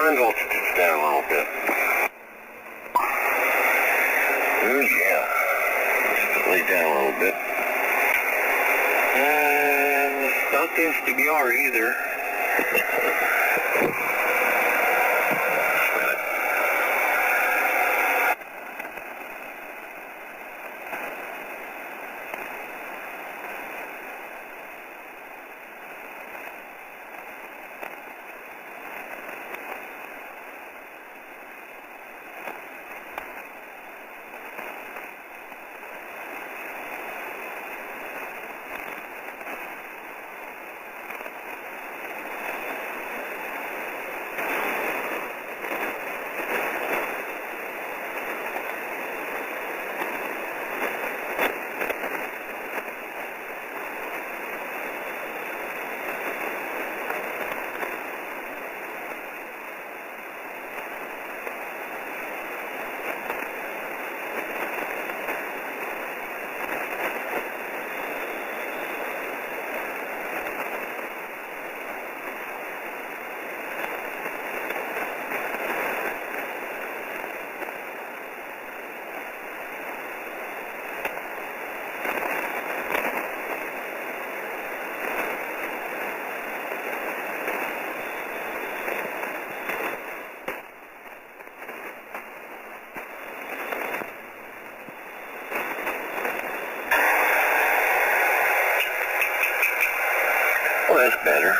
Turn voltage down a little bit. Oh yeah. Just lay down a little bit. Not the SDBR either. Well, that's better.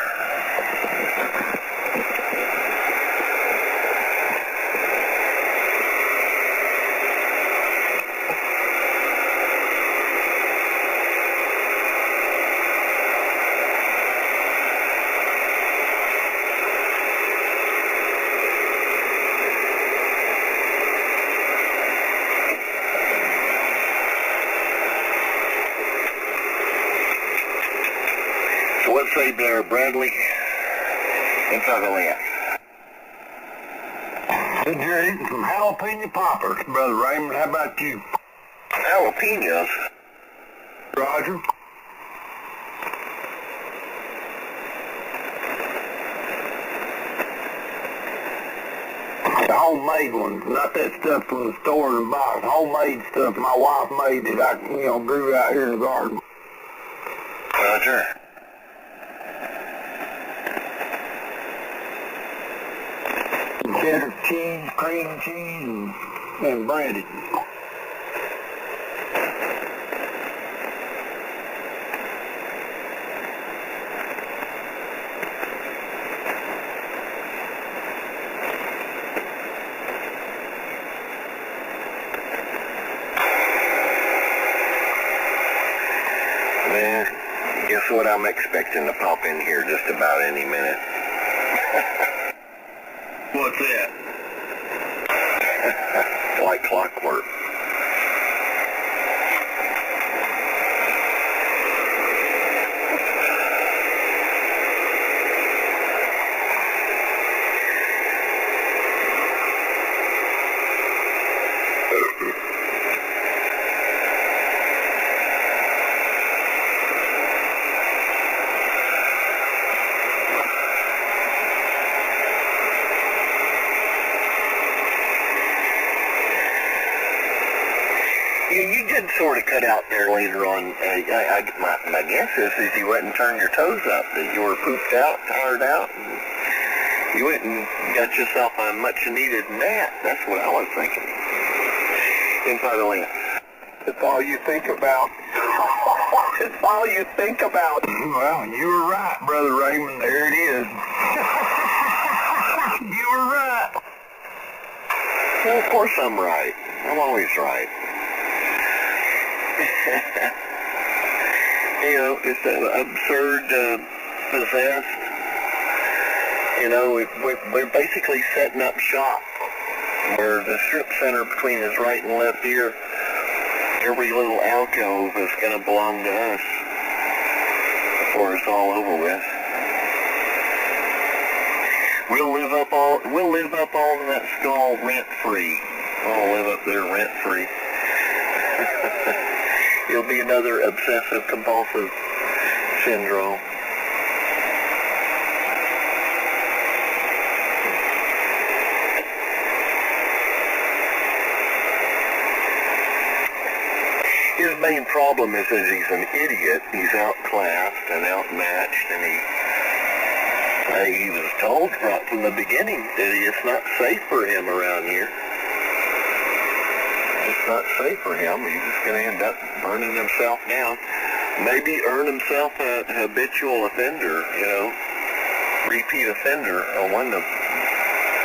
So what say there, Bradley? Inside the lens. You're eating some jalapeno poppers, Brother Raymond. How about you? Jalapenos? Roger. The homemade ones, not that stuff from the store in the box. Homemade stuff my wife made that I, grew out here in the garden. Roger. Cheddar cheese, cream cheese, and breaded. Man, guess what I'm expecting to pop in here just about any minute. What's that? Like clockwork. You did sort of cut out there later on. My guess is you went and turned your toes up, that you were pooped out, tired out, and you went and got yourself a much-needed nap. That's what I was thinking. Inside the lens. That's all you think about. That's all you think about. Well, you were right, Brother Raymond. There it is. You were right. Well, of course I'm right. I'm always right. It's absurd, possessed. We're basically setting up shop where the strip center between his right and left ear, every little alcove is going to belong to us before it's all over with. We'll live up all of that skull rent-free. I'll live up there rent-free. It'll be another obsessive-compulsive syndrome. main problem is he's an idiot. He's outclassed and outmatched, and he was told right from the beginning that it's not safe for him around here. It's not safe for him. He's just going to end up burning himself down. Maybe earn himself a habitual offender, you know, repeat offender on one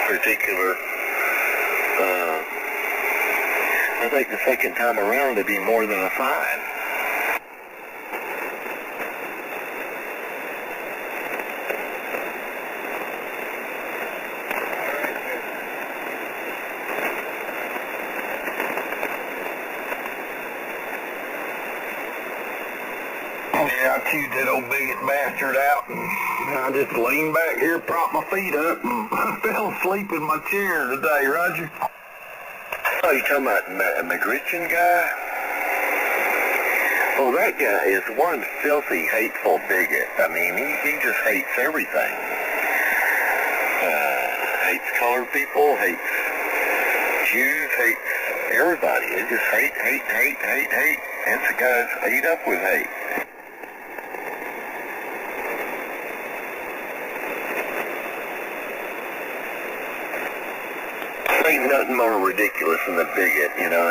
particular. I think the second time around it'd be more than a fine. Yeah, I chewed that old bigot bastard out, and I just leaned back here, propped my feet up, and fell asleep in my chair today, Roger. Oh, you talking about McGritchen guy? Well, that guy is one filthy, hateful bigot. I mean, he just hates everything. Hates colored people, hates Jews, hates everybody. They just hate. That's the guy's ate up with hate. Ain't nothing more ridiculous than the bigot, you know.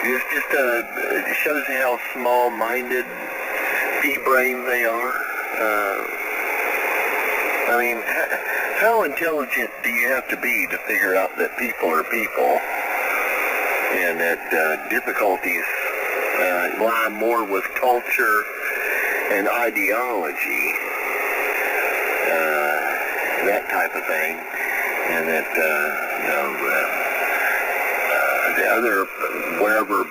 It shows you how small-minded, pea-brained they are. I mean, how intelligent do you have to be to figure out that people are people, and that difficulties lie more with culture and ideology, that type of thing, and that the other, wherever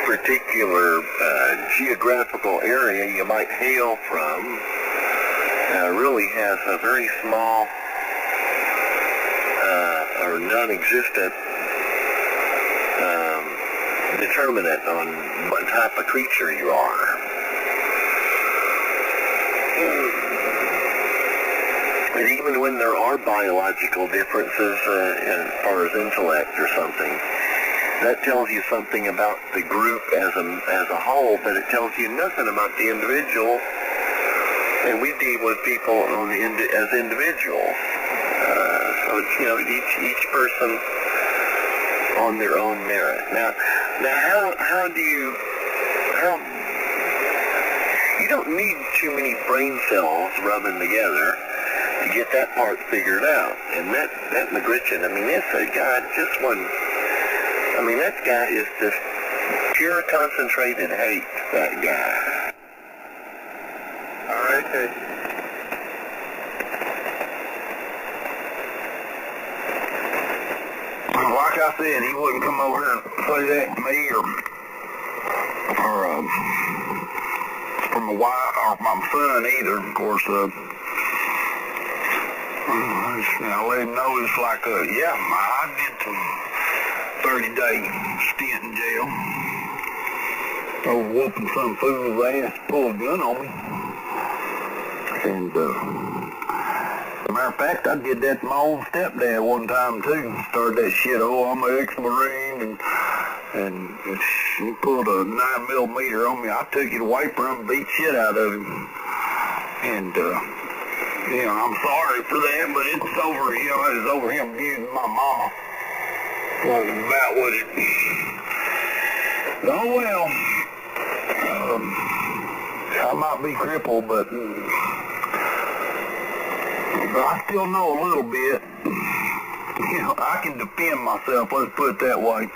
particular geographical area you might hail from, really has a very small or non-existent determinant on what type of creature you are. And even when there are biological differences as far as intellect or something, that tells you something about the group as a whole, but it tells you nothing about the individual. And we deal with people as individuals. So it's, you know, each person on their own merit. Now how do you don't need too many brain cells rubbing together to get that part figured out. And that McGritchen, I mean, that's a guy, just one, I mean, that guy is just pure concentrated hate, that guy. All right, okay. Like I said, he wouldn't come over here and say that to me, or for my wife, or my son either, of course. I let him know it's like, yeah, I did some 30-day stint in jail over whooping some fool's ass to pull a gun on me. And, as a matter of fact, I did that to my own stepdad one time, too. Started that shit, I'm an ex-Marine, and he pulled a 9mm on me. I took it away from him, beat shit out of him. And, you know, I'm sorry for that, but it's over, you know, it was over him abusing my mama. Well, about what it... Oh, well. I might be crippled, but I still know a little bit. You know, I can defend myself, let's put it that way.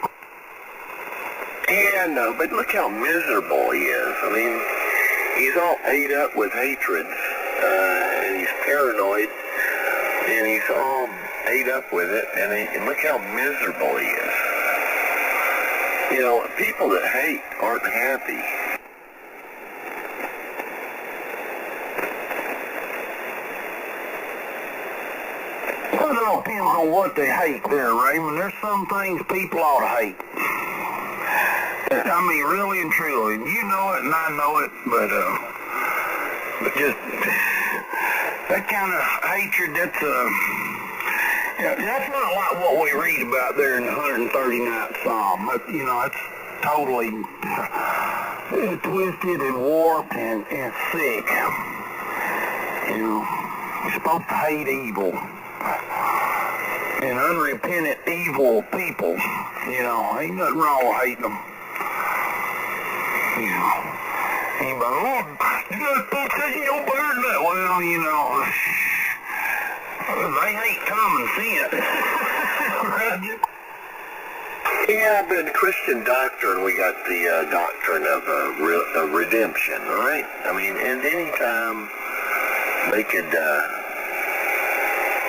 Yeah, no, but look how miserable he is. I mean, he's all ate up with hatred. And he's paranoid, and he's all ate up with it, and look how miserable he is. You know, people that hate aren't happy. Well, it all depends on what they hate there, Raymond. There's some things people ought to hate. I mean, really and truly. And you know it, and I know it, but just that kind of hatred, Yeah, that's not like what we read about there in the 139th Psalm. But, you know, it's totally twisted and warped and sick. You know, you're supposed to hate evil and unrepentant evil people. You know, ain't nothing wrong with hating them. You know, anybody, oh, you gotta put this in your bird that. Well, you know, they hate common sense. Right? Yeah, but in Christian doctrine, we got the doctrine of redemption, right? I mean, and any time they could,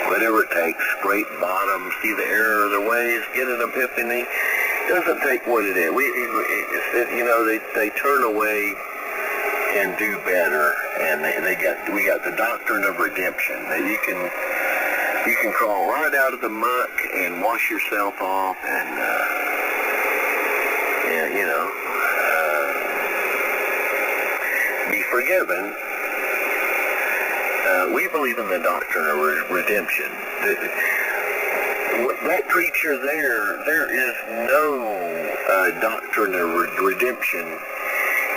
whatever it takes, scrape bottom, see the error of their ways, get an epiphany, doesn't take what it is. You know, they turn away and do better, and we got the doctrine of redemption, that you can crawl right out of the muck and wash yourself off and you know, be forgiven. We believe in the doctrine of redemption. That creature there is no doctrine of redemption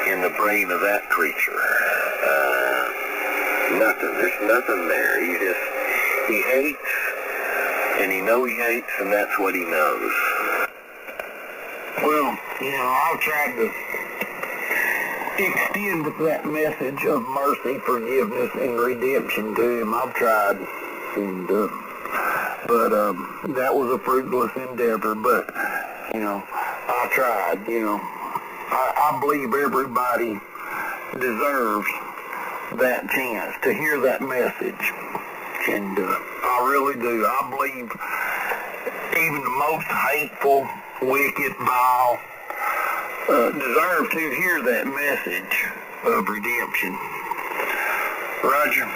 in the brain of that creature. Nothing. There's nothing there. He hates, and he knows he hates, and that's what he knows. Well, you know, I've tried to extend that message of mercy, forgiveness, and redemption to him. I've tried, and but that was a fruitless endeavor. But you know, I tried. You know, I believe everybody deserves that chance to hear that message, and I really do. I believe even the most hateful, wicked, vile deserve to hear that message of redemption. Roger.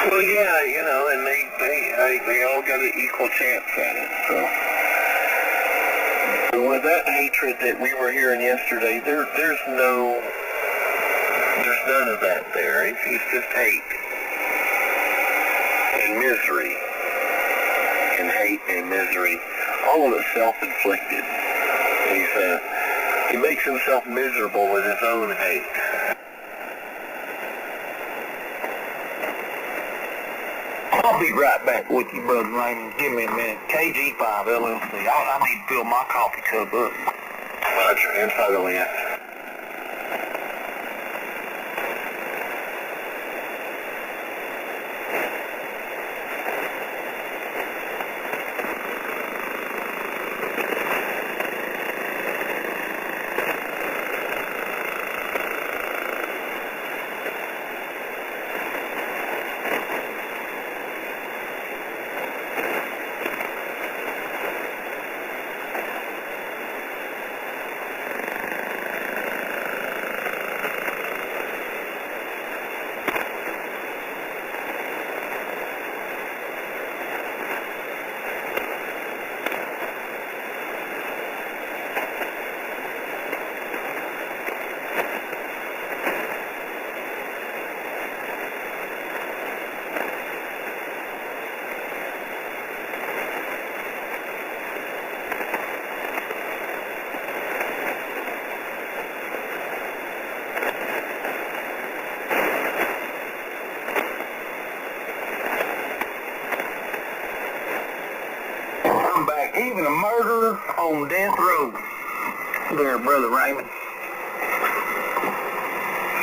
Well, yeah, you know, and they all got an equal chance at it. So with that hatred that we were hearing yesterday, there's none of that there. It's just hate and misery, and hate and misery. All of it self-inflicted. He makes himself miserable with his own hate. I'll be right back with you, Brother Raymond. Give me a minute. KG5 LLC. I need to fill my coffee cup up. Roger, inside the lens. Even a murderer on death row there, Brother Raymond,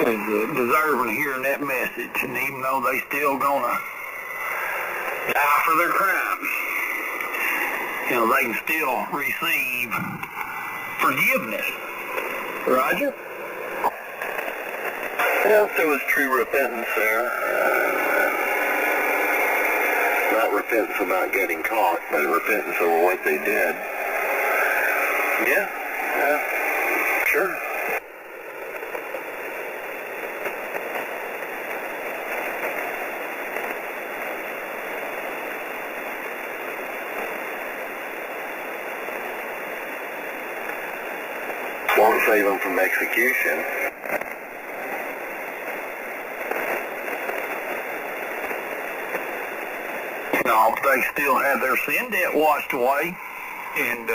is deserving of hearing that message. And even though they still gonna die for their crimes, you know, they can still receive forgiveness. Roger? Yeah, if there was true repentance there. Not repentance about getting caught, but repentance over what they did. Yeah, sure. Won't save them from execution. No, because they still have their sin debt washed away and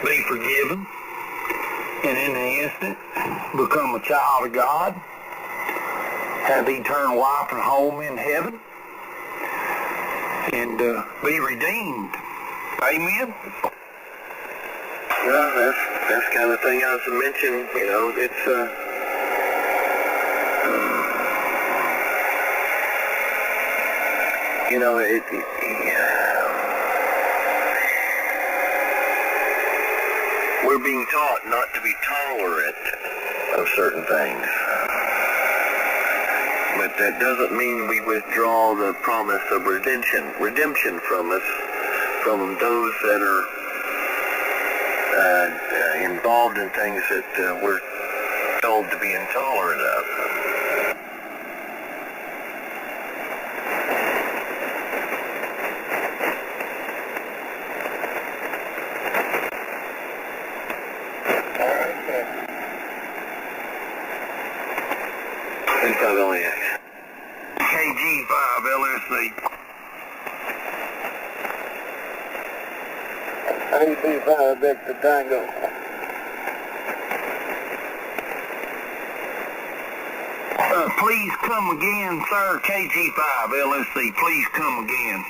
be forgiven, and in the instant become a child of God, have eternal life and home in heaven, and be redeemed. Amen? Well, that's the kind of thing I was mentioning. You know, it's you know, we're being taught not to be tolerant of certain things. But that doesn't mean we withdraw the promise of redemption from us, from those that are involved in things that we're told to be intolerant of. KG5 LSC. AB5 Victor Tango. Please come again, sir. KG5 LSC. Please come again.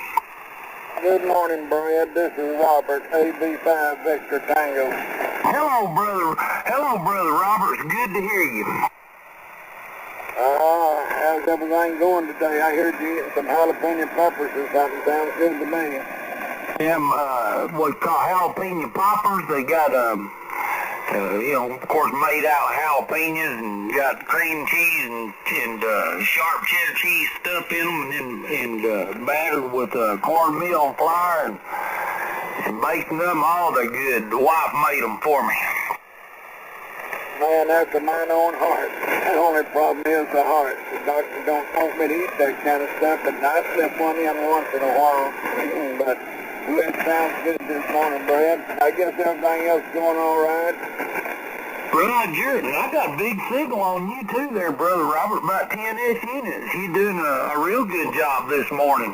Good morning, Brad. This is Robert, AB5 Victor Tango. Hello, brother. Hello, brother Robert. It's good to hear you. How's everything going today? I heard you eating some jalapeno peppers or something. Sounds good to me. Them, what we call jalapeno poppers. They got, you know, of course, made out jalapenios, and got cream cheese and sharp cheddar cheese stuff in them, and battered with cornmeal and flour, and baking them. All they're good. The wife made them for me. Man, after mine own heart. The only problem is the heart. The doctor don't want me to eat that kind of stuff, but I slip one in once in a while. But it sounds good this morning, Brad. I guess everything else going all right. Roger, and I got a big signal on you too there, Brother Robert, about 10S units. You're doing a real good job this morning.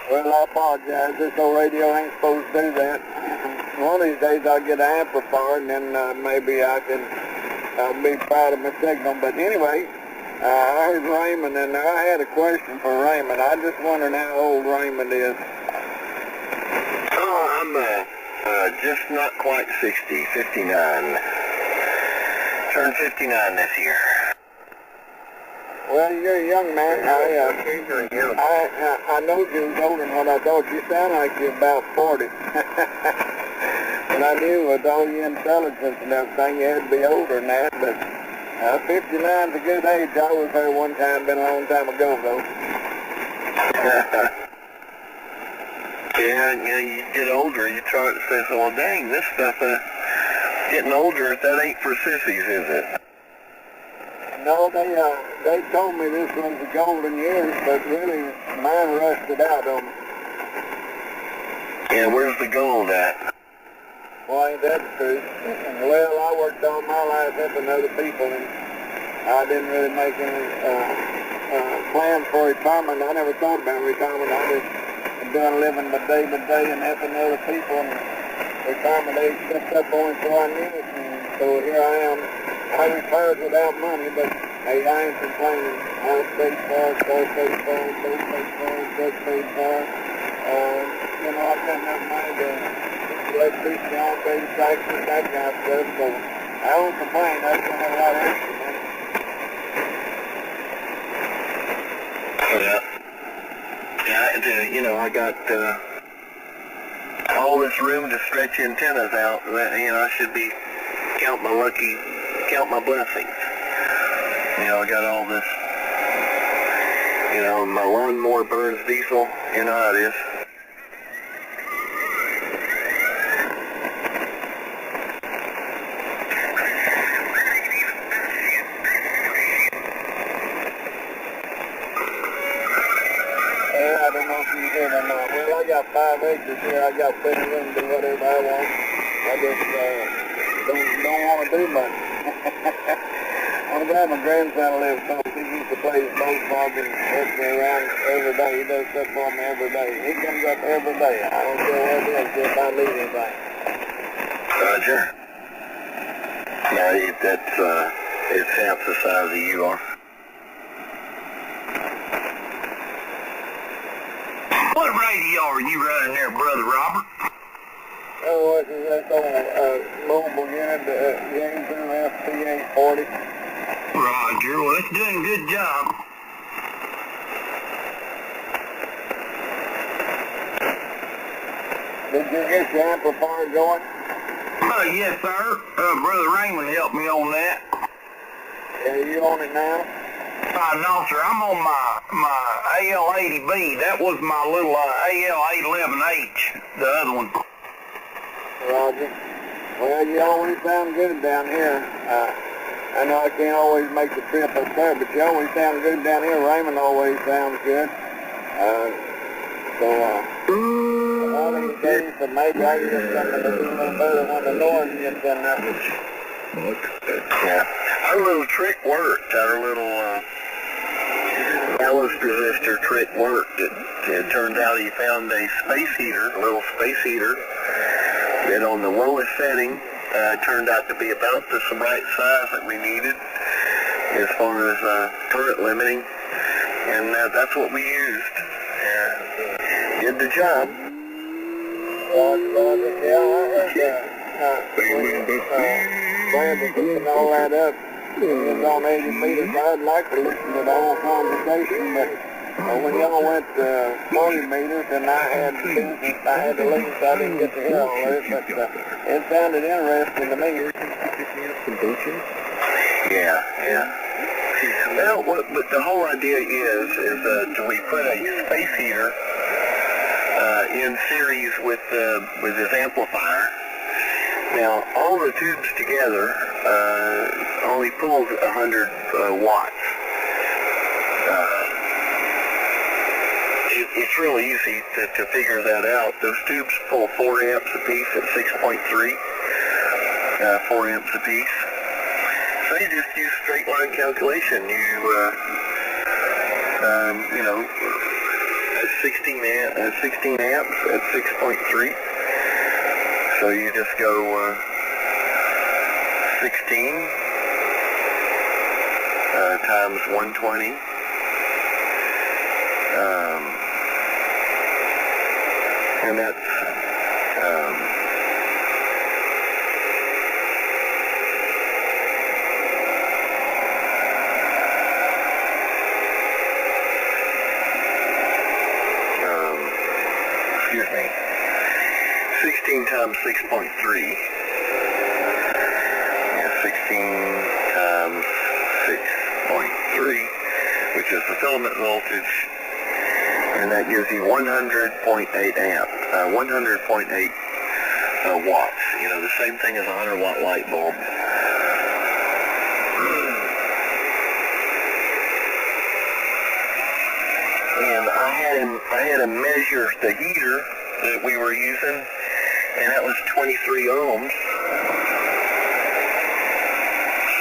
Well, I apologize. This old radio ain't supposed to do that. One of these days I'll get an amplifier, and then maybe I'll be proud of my signal. But anyway, I heard Raymond, and I had a question for Raymond. I just wondering how old Raymond is. Oh, I'm just not quite 60, 59. Turned 59 this year. Well, you're a young man. I know you was older than what I thought. You sound like you're about 40. And I knew with all your intelligence and everything, you had to be older than that. But 59's a good age. I was there one time, been a long time ago, though. Yeah, you get older, you try to say, well, dang, this stuff, getting older, that ain't for sissies, is it? No, they told me this was the golden years, but really, mine rusted out on me. Yeah, where's the gold at? Well, ain't that the truth? Well, I worked all my life helping other people, and I didn't really make any plans for retirement. I never thought about retirement. I just done living by day and helping other people, and retirement age stepped up only so I knew it, and so here I am. I retired without money, but hey, I ain't complaining. I paid for it, car paid for it, boat paid for it, truck paid for it. You know, I've got enough money to electricity on, pay taxes, that kind of stuff, so I don't complain. I just don't have a lot of extra money. Yeah. Yeah, you know, I got all this room to stretch antennas out. You know, I should be count my blessings. You know, I got all this. You know, my lawnmower burns diesel. You know how it is. I don't know if you hear me or not. Well, I got 5 acres here. I got plenty of room to do whatever I want. I just don't want to do much. I'm glad my grandson lives close. He used to plays boat bargain, helps me around every day. He does stuff for me every day. He comes up every day. I don't care what it is, if I need anything. Roger. Yeah, it's half the size of you are. What radio are you running there, Brother Robert? Oh, that's on mobile unit, James FP840. Roger, well, it's doing a good job. Did you get your amplifier going? Yes, sir. Brother Raymond helped me on that. Are you on it now? No, sir. I'm on my AL80B. That was my little AL811H, the other one. Roger. Well, you always sound good down here. I know I can't always make the trip up there, but you always sound good down here. Raymond always sounds good. One of these days, so maybe I can get something to do a little better when the noise gets in there. Yeah. Our little trick worked. Our little Alice resistor trick worked. It turned out he found a space heater, a little space heater, that on the lowest setting turned out to be about the right size that we needed as far as current limiting, and that's what we used. Did the job. Roger, yeah, I heard Brandon picking all that up. He was on 80 meters. I'd like to listen to the whole conversation, but when y'all went 40 meters and I had to leave, so I didn't get to hear all of it, but it sounded interesting to me. Yeah. Well, but the whole idea is we put a space heater in series with this amplifier. Now, all the tubes together only pulled 100 watts. It's real easy to figure that out. Those tubes pull 4 amps apiece at 6.3, 4 amps apiece. So you just use straight line calculation. You know, 16 amps at 6.3. So you just go 16 times 120. And that's excuse me, 16 times 6.3. Yeah, 16 times 6.3, which is the filament voltage. And that gives you 100.8 amp, 100.8 watts. You know, the same thing as a 100-watt light bulb. And I had to measure the heater that we were using, and that was 23 ohms.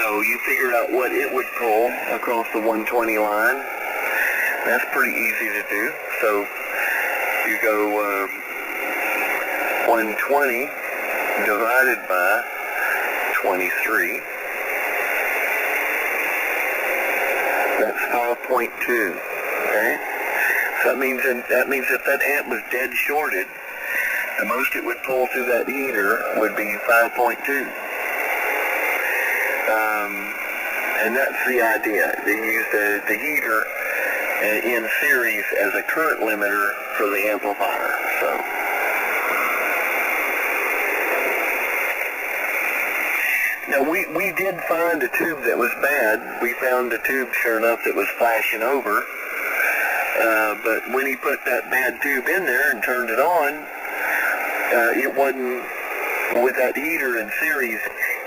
So you figure out what it would pull across the 120 line. That's pretty easy to do. So you go 120 divided by 23. That's 5.2. Okay. So that means if that amp was dead shorted, the most it would pull through that heater would be 5.2. And that's the idea. They use the heater in series as a current limiter for the amplifier. So now we did find a tube that was bad. We found a tube, sure enough, that was flashing over. But when he put that bad tube in there and turned it on, it wasn't, with that heater in series,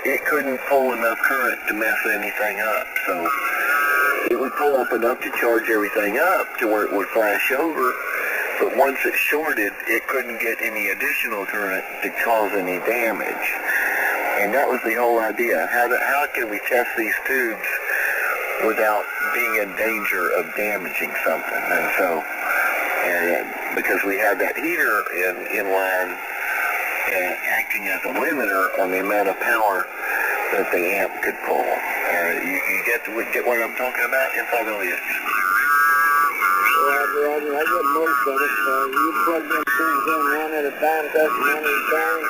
it couldn't pull enough current to mess anything up. So it would pull up enough to charge everything up to where it would flash over, but once it shorted, it couldn't get any additional current to cause any damage. And that was the whole idea. How can we test these tubes without being in danger of damaging something. And so, because we had that heater in line acting as a limiter on the amount of power that the amp could pull. You get what I'm talking about? If I know you. Roger, I get most of it. You plug them things in one at a time, testing one at a time.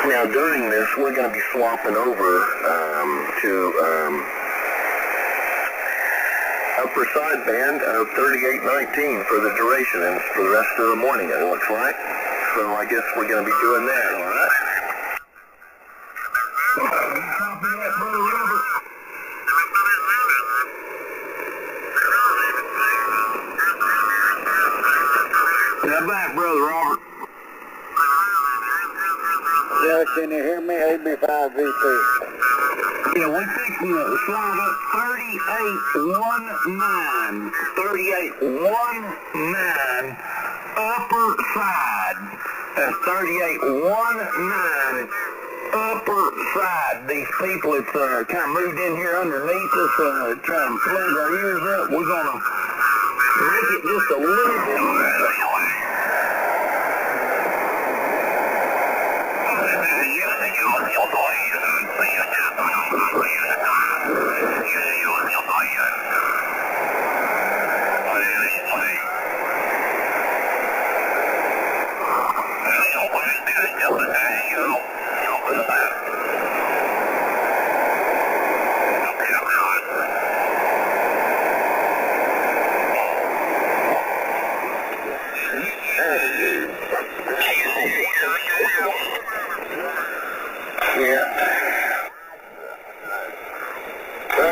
Now during this, we're going to be swapping over to upper sideband of 3819 for the duration and for the rest of the morning, it looks like. So I guess we're going to be doing that, all right? Copy that, Brother Robert. Yeah, back, Brother Robert. Yeah, can you hear me? AB5VP. Yeah, we're fixing to slide up 3819. 3819 upper side. That's 3819 upper side. These people that's kind of moved in here underneath us, trying to plug our ears up. We're going to make it just a little bit.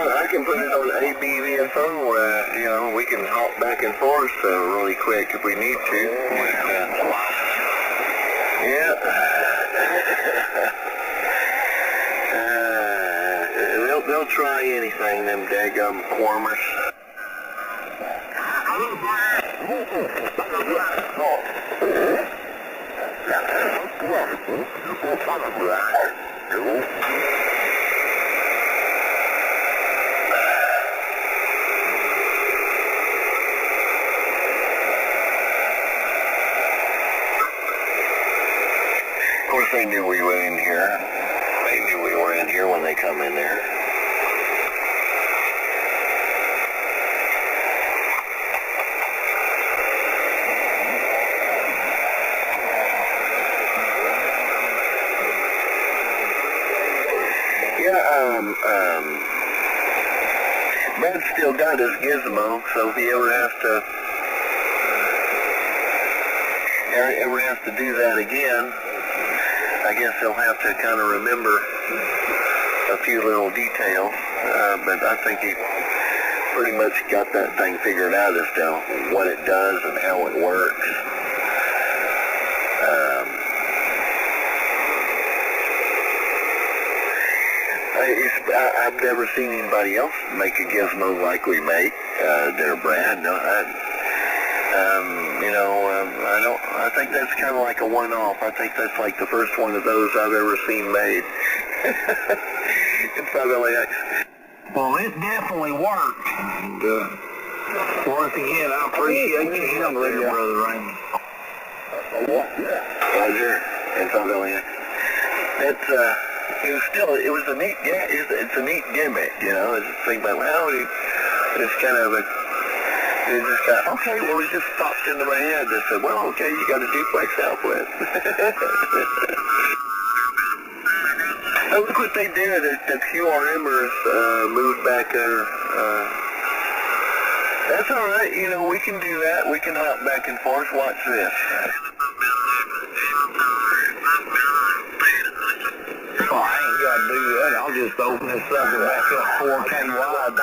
I can put it on ABV info, you know, we can hop back and forth really quick if we need to. They'll try anything, them daggum QRM'ers. Of course, they knew we were in here. They knew we were in here when they come in there. Brad's still got his gizmo, so if he ever has to do that again, I guess he'll have to kind of remember a few little details, but I think he pretty much got that thing figured out as to what it does and how it works. I've never seen anybody else make a gizmo like we make there, Brad. No, I think that's kind of like a one-off. I think that's like the first one of those I've ever seen made. It's not really well, it definitely worked. And, once again, I appreciate your help there, Brother Raymond. Roger. It's not really it was a neat, it's a neat gimmick, you know. It's a thing about, well, it's kind of it just got, okay, well, it just popped into my head. I said, well, okay, you got a duplex outlet. Oh, look what they did. The QRM'ers moved back there. That's all right, you know, we can do that. We can hop back and forth. Watch this. Oh, I ain't got to do that. I'll just open this sucker back up 4K wide.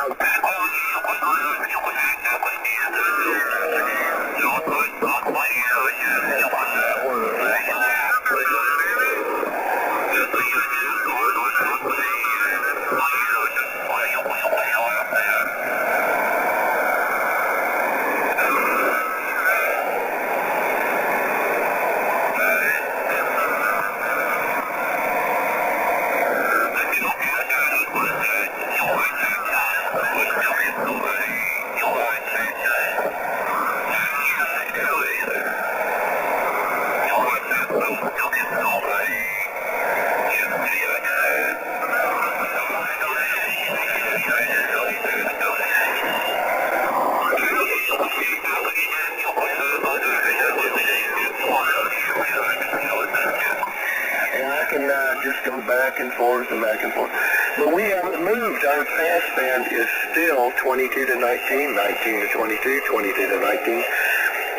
Just go back and forth and back and forth. But we haven't moved. Our passband is still 22 to 19, 19 to 22, 22 to 19.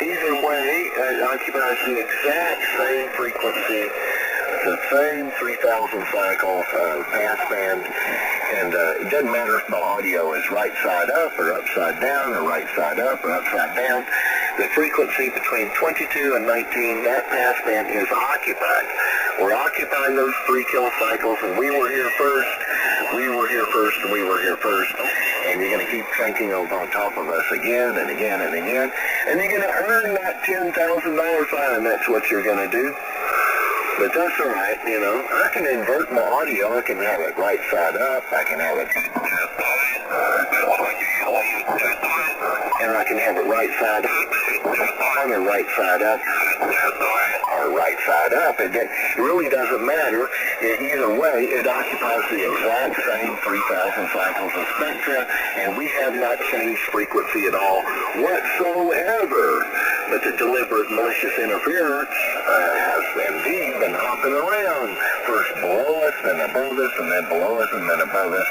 Either way, it occupies the exact same frequency, the same 3,000 cycle passband, and it doesn't matter if the audio is right side up or upside down or right side up or upside down. The frequency between 22 and 19, that passband is occupied. We're occupying those 3 kilocycles, and we were here first, we were here first, and we were here first. And you're going to keep cranking on top of us again and again and again. And you're going to earn that $10,000 fine. That's what you're going to do. But that's all right, you know. I can invert my audio. I can have it right side up. I can have it... And I can have it right side up, or right side up, or right side up. It really doesn't matter. Either way, it occupies the exact same 3,000 cycles of spectra, and we have not changed frequency at all whatsoever. But the deliberate malicious interference has indeed been hopping around. First below us, then above us, and then below us, and then above us.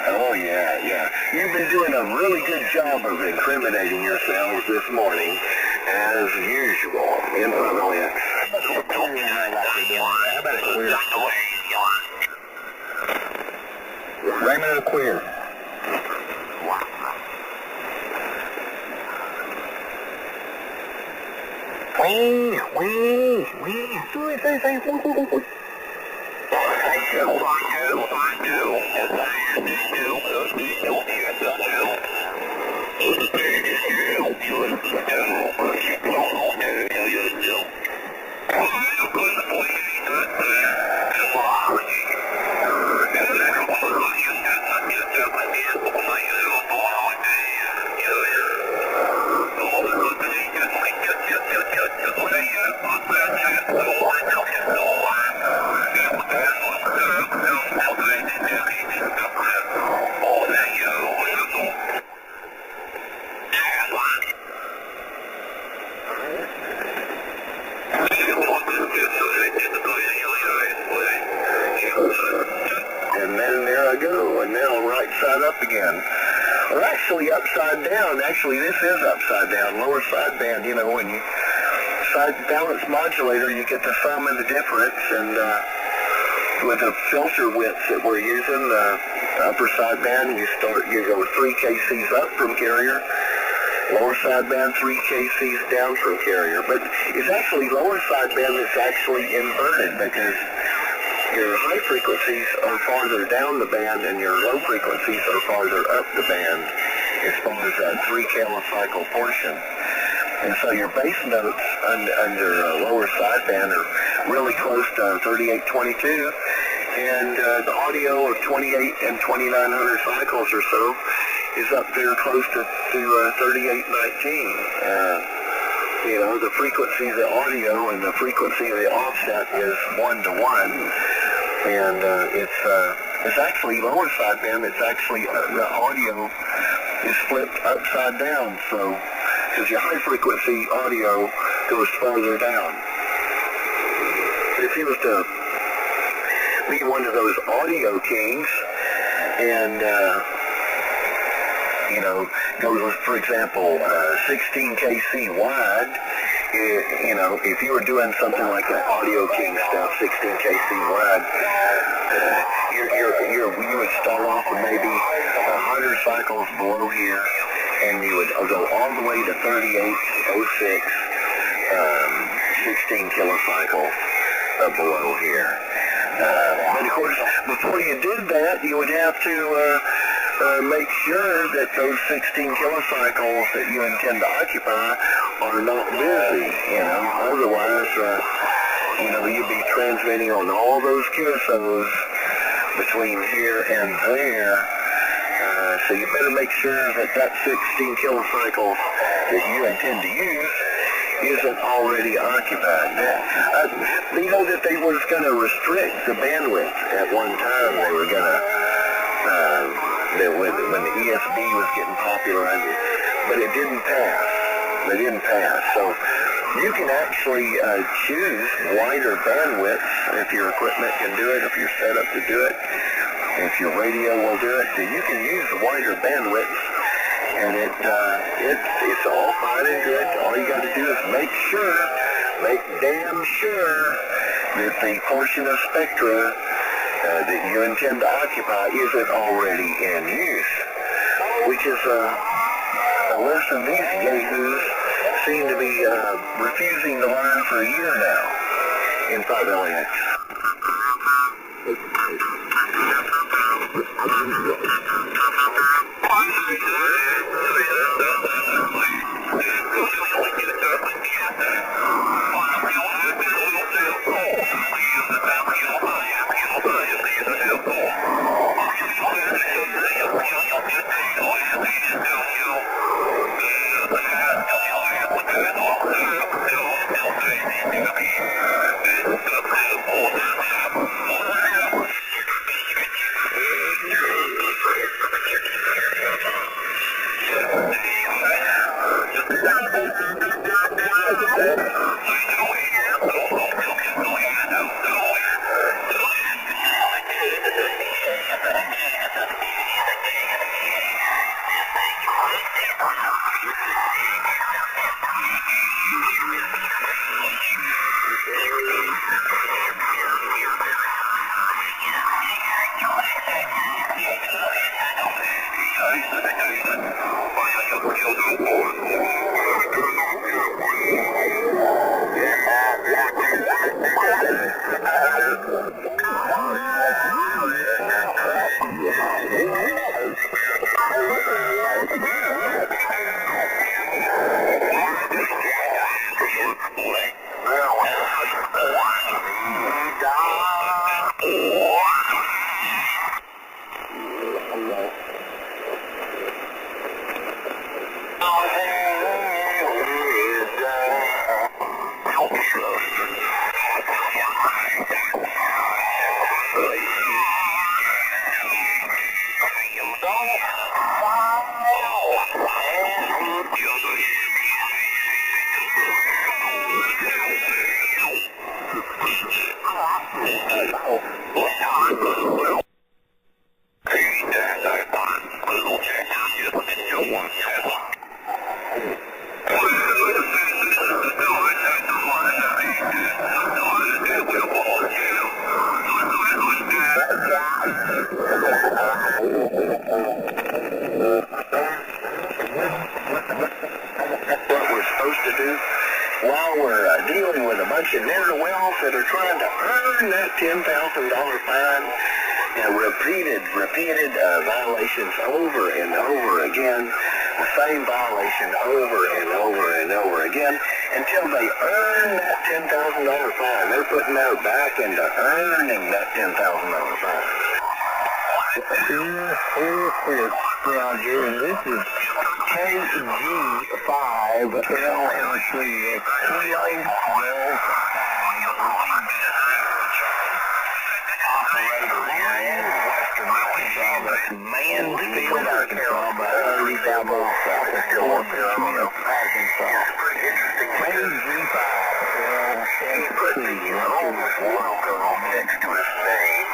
Oh, yeah, yeah. You've been doing a really good job of incriminating yourselves this morning, as usual, in front of X. Raymond Queer. And then there I go, and now right side up again. Or actually upside down. Actually, this is upside down, lower sideband. You know, when you side balance modulator, you get the sum and the difference, and with the filter widths that we're using, upper sideband, you go 3 kcs up from carrier. Lower sideband, 3 kcs down from carrier. But it's actually lower sideband that's actually inverted, because your high frequencies are farther down the band and your low frequencies are farther up the band as far as that 3 kilocycle portion. And so your bass notes under lower sideband are really close to 3822, and the audio of 28 and 2900 cycles or so is up there close to 3819. You know, the frequency of the audio and the frequency of the offset is 1-to-1, and it's actually lower sideband. It's actually the audio is flipped upside down, so because your high frequency audio goes farther down. If you was to be one of those audio kings and you know, go with, for example, 16 kc wide. You know, if you were doing something like that Audio King stuff, 16 kc wide, you would start off with maybe 100 cycles below here, and you would go all the way to 3806, 16 kilocycles below here. But of course, before you did that, you would have to make sure that those 16 kilocycles that you intend to occupy are not busy, you know. Otherwise, you know, you'd be transmitting on all those QSOs between here and there. So you better make sure that that 16 kilocycles that you intend to use isn't already occupied. You know that they was going to restrict the bandwidth at one time. They were going to, when the ESB was getting popular, but it didn't pass. They didn't pass. So you can actually choose wider bandwidths if your equipment can do it, if you're set up to do it, if your radio will do it. You can use wider bandwidths, and it's all fine and good. All you got to do is make damn sure that the portion of spectra that you intend to occupy isn't already in use, which is a lesson these yahoos seem to be refusing to learn for a year now. inside LAX. While we're dealing with a bunch of ne'er-do-wells that are trying to earn that $10,000 fine, and repeated violations over and over again, the same violation over and over and over again, until they earn that $10,000 fine. They're putting their back into earning that $10,000 fine. Roger, and this is KG5 LLC. Operator here in Western Arkansas, Mansfield, Arkansas, about 35 miles south of Fort Smith, Arkansas. KG5 LLC. Next to his name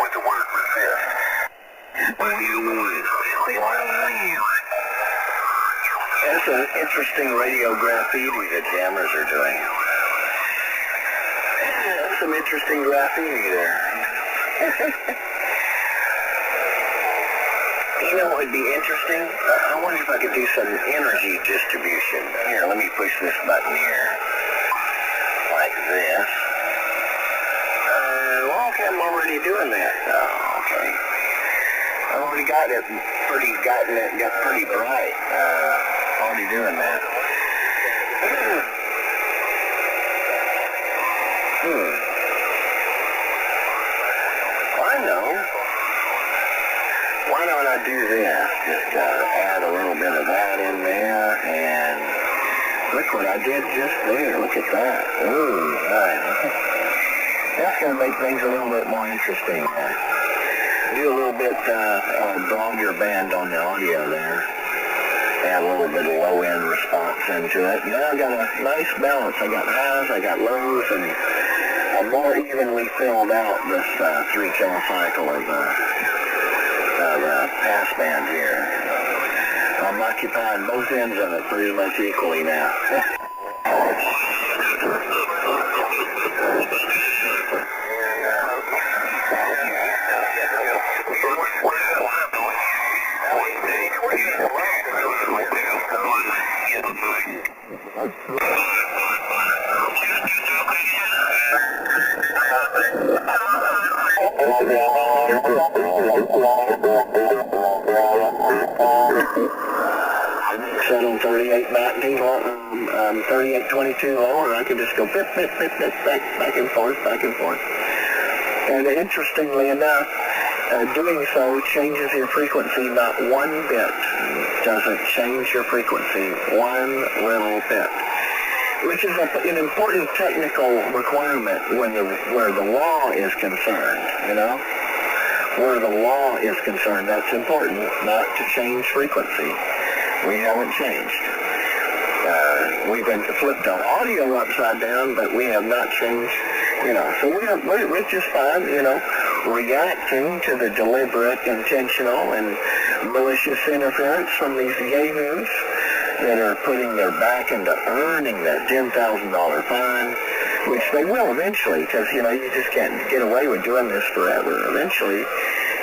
with the word resist. That's an interesting radio graffiti that jammers are doing. That's some interesting graffiti there. You know what would be interesting? I wonder if I could do some energy distribution. Here, let me push this button here. Like this. Well, okay, I'm already doing that. Oh, okay. I already got it got pretty bright. Already doing that. I know. Why don't I do this? Just add a little bit of that in there, and look what I did just there. Look at that. Ooh, right. That's going to make things a little bit more interesting. Do a little bit broader band on the audio there. Add a little bit of low-end response into it. Now I got a nice balance. I got highs, I got lows, and I'm more evenly filled out this 3 kilocycle of pass band here. I'm occupying both ends of it pretty much equally now. set on 3819 or 3822 low, or I could just go bip, bip, bip, bip, back and forth, back and forth. And interestingly enough, doing so changes your frequency not one bit. Doesn't change your frequency one little bit, which is an important technical requirement where the law is concerned, you know? Where the law is concerned, that's important, not to change frequency. We haven't changed. We've been flipped our audio upside down, but we have not changed, you know. So we're just fine, you know, reacting to the deliberate, intentional, and malicious interference from these yahoos that are putting their back into earning that $10,000 fine, which they will eventually, because, you know, you just can't get away with doing this forever. Eventually,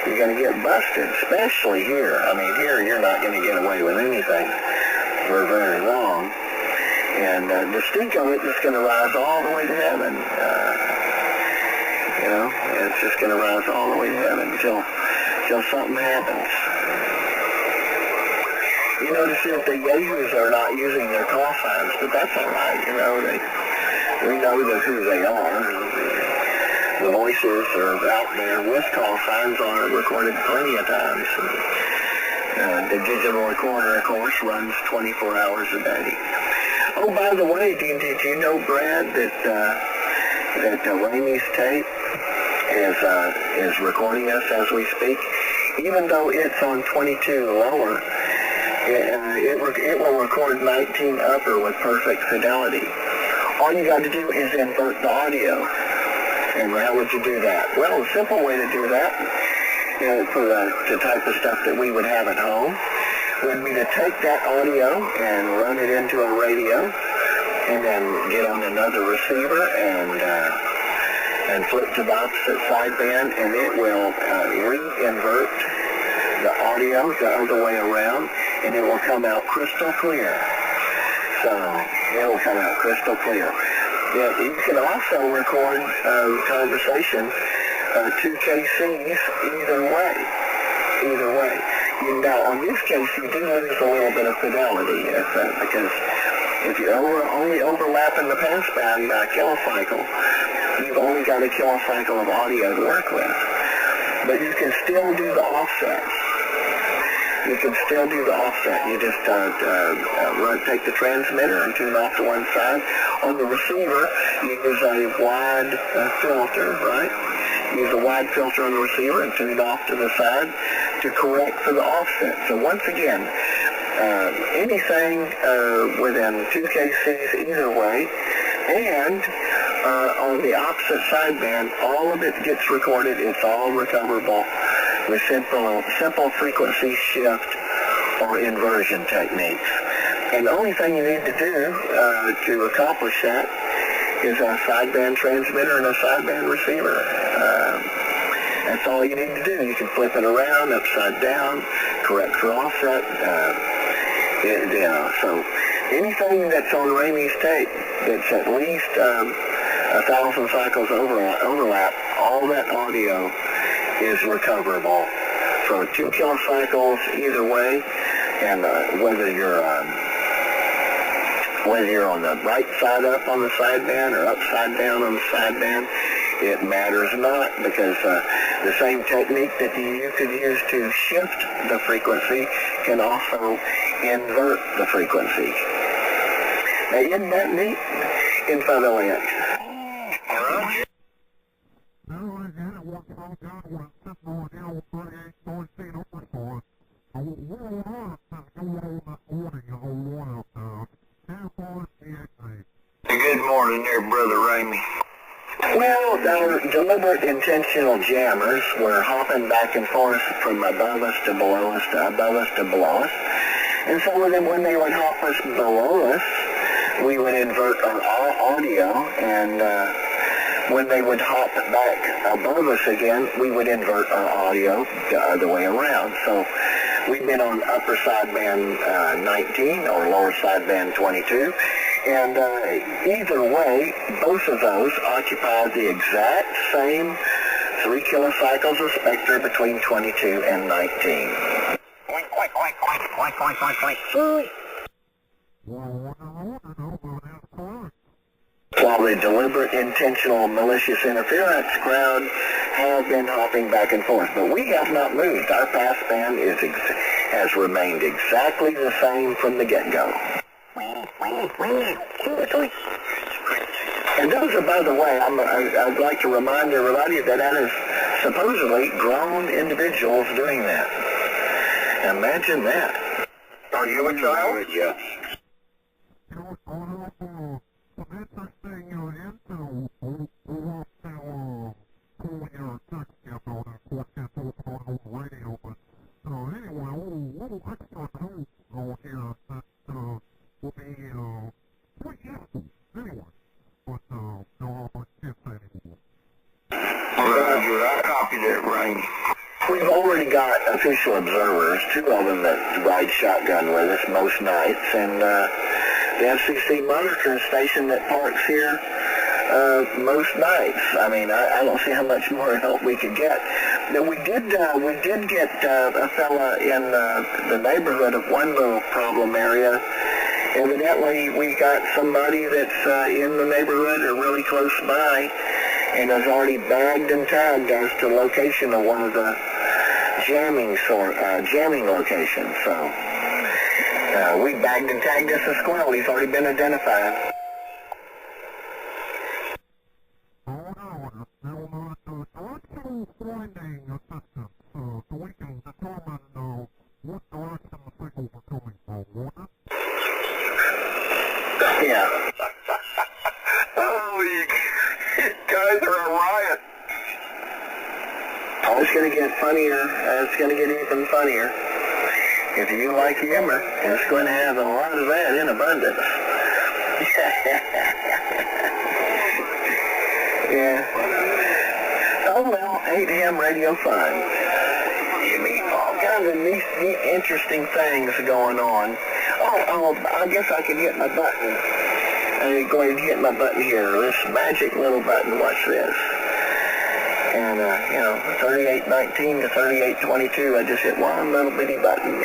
you're going to get busted, especially here. I mean, here you're not going to get away with anything for very long. And the stink of it is going to rise all the way to heaven. You know, it's just going to rise all the way to heaven until something happens. You notice that the yahoos are not using their call signs, but that's all right. You know, we know who they are. The voices are out there with call signs on it, recorded plenty of times. The digital recorder, of course, runs 24 hours a day. Oh, by the way, did you know, Brad, that Ramey's tape is recording us as we speak? Even though it's on 22 lower, it will record 19 upper with perfect fidelity. All you got to do is invert the audio. And how would you do that? Well, a simple way to do that, for the type of stuff that we would have at home, would be to take that audio and run it into a radio, and then get on another receiver and flip to the opposite sideband, and it will re-invert the audio the other way around, and it will come out crystal clear. So it will come out crystal clear. Yeah, you can also record conversation 2KCs either way. Either way. Now, on this case, you do lose a little bit of fidelity, because if you're only overlapping the passband by a kilocycle, you've only got a kilocycle of audio to work with. But you can still do the offsets. You can still do the offset. You just take the transmitter and tune off to one side. On the receiver, you use a wide filter, right? Use a wide filter on the receiver and tune it off to the side to correct for the offset. So once again, anything within 2 kcs either way, and on the opposite sideband, all of it gets recorded. It's all recoverable with simple frequency shift or inversion techniques. And the only thing you need to do to accomplish that is a sideband transmitter and a sideband receiver. That's all you need to do. You can flip it around, upside down, correct for offset. So anything that's on Ramey's tape that's at least 1,000 cycles overlap, all that audio is recoverable for 2 kilocycles either way. And whether you're on the right side up on the sideband or upside down on the sideband, it matters not, because the same technique that you could use to shift the frequency can also invert the frequency. Now, isn't that neat? Info to Linux. Good morning there, Brother Ramey. Well, our deliberate intentional jammers were hopping back and forth from above us to below us to above us to below us. And so when they would hop us below us, we would invert our audio, and when they would hop back above us again, we would invert our audio the other way around. So we've been on upper sideband 19 or lower sideband 22. And either way, both of those occupy the exact same 3 kilocycles of spectra between 22 and 19. While the deliberate, intentional, malicious interference crowd have been hopping back and forth, but we have not moved. Our passband has remained exactly the same from the get-go. And those are, by the way, I'd like to remind everybody that is supposedly grown individuals doing that. Imagine that. Are you a child? Yeah. We've already got official observers, 2 of them that ride shotgun with us most nights, and the FCC monitoring station that parks here most nights. I mean, I don't see how much more help we could get. Now, we did get a fella in the neighborhood of one little problem area. Evidently, we got somebody that's in the neighborhood or really close by and has already bagged and tagged us to the location of one of the jamming locations. So we bagged and tagged us a squirrel. He's already been identified. Yeah. Oh, you guys are a riot. Oh, it's going to get funnier. It's going to get even funnier. If you like humor, it's going to have a lot of that in abundance. Yeah. Oh, well, 8 AM radio fun. You meet all kinds of neat, interesting things going on. Oh, I guess I could hit my button. I'm going to hit my button here. This magic little button. Watch this. And, 3819 to 3822, I just hit one little bitty button.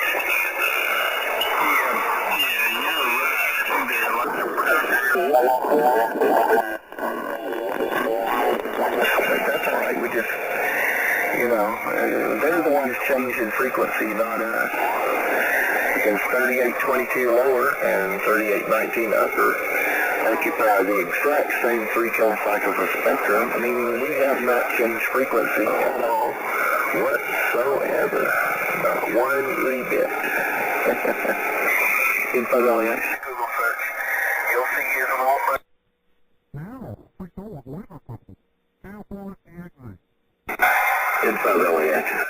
That's all right. We just, they're the ones changing frequency, not us. Because 3822 lower and 3819 upper occupy the exact same frequency cycle of spectrum, meaning we have not changed frequency at all whatsoever. Not one wee bit. In Google search, you'll see his little info really accurate.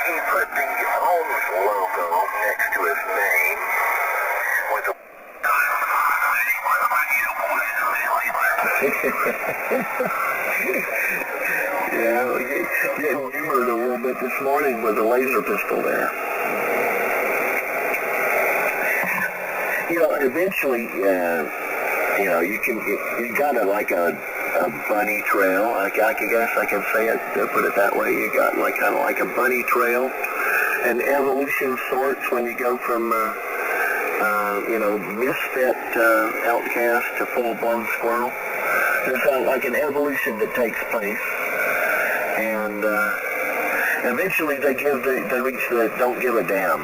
He put the Holmes logo next to his name with a yeah, getting humored a little bit this morning with a laser pistol there. Eventually, you got a bunny trail. I guess I can say it, put it that way. You got kind of like a bunny trail, an evolution sorts when you go from, misfit outcast to full-blown squirrel. There's like an evolution that takes place, and eventually they reach the don't give a damn,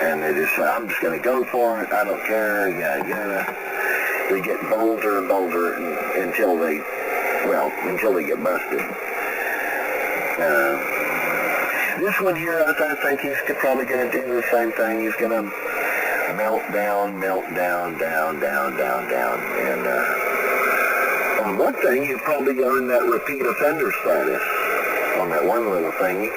and they just say, I'm just going to go for it. I don't care. They get bolder and bolder until they get busted. This one here, I think he's probably going to do the same thing. He's going to melt down, down. And on one thing, he's probably earned that repeat offender status on that one little thingy.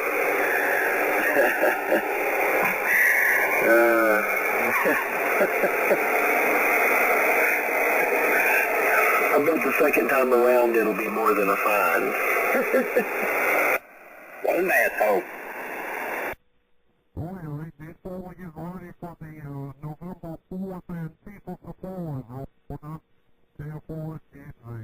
I bet the second time around it'll be more than a fine. What an asshole. Well, before we get ready for the November 4th and People's Applause, therefore, excuse me.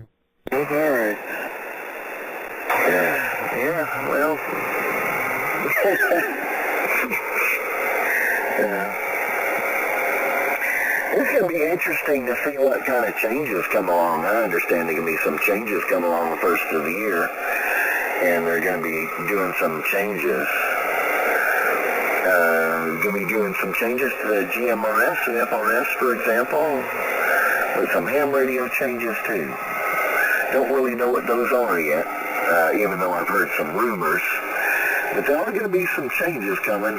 interesting to see what kind of changes come along. I understand there can be some changes come along the first of the year, and they're going to be doing some changes. Going to be doing some changes to the GMRS and FRS, for example, but some ham radio changes too. Don't really know what those are yet, even though I've heard some rumors, but there are going to be some changes coming.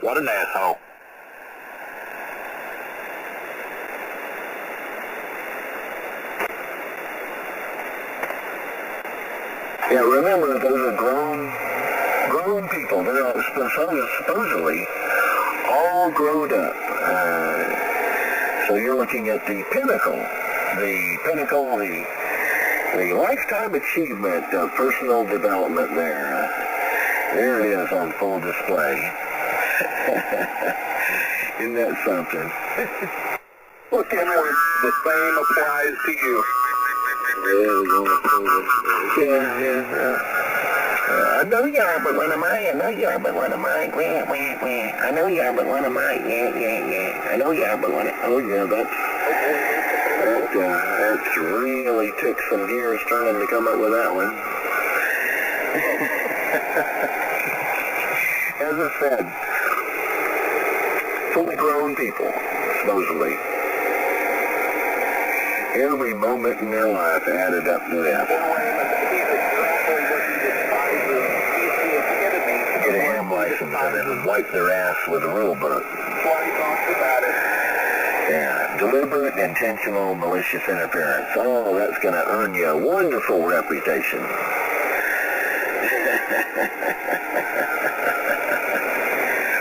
What an asshole. Yeah, remember, those are grown people. They're supposedly all grown up. So you're looking at the pinnacle, the lifetime achievement of personal development there. There it is on full display. Isn't that something? Look, Edward, the same applies to you. I know you are but one of mine. I know you are but one of mine. I know you are but one of mine. Yeah. I know you are but one of... Oh, yeah, that's really took some gears turning to come up with that one. As I said, fully grown people, supposedly. Every moment in their life added up to that. Get a ham license and then wipe their ass with a rule book. Yeah, deliberate, intentional, malicious interference. Oh, that's going to earn you a wonderful reputation.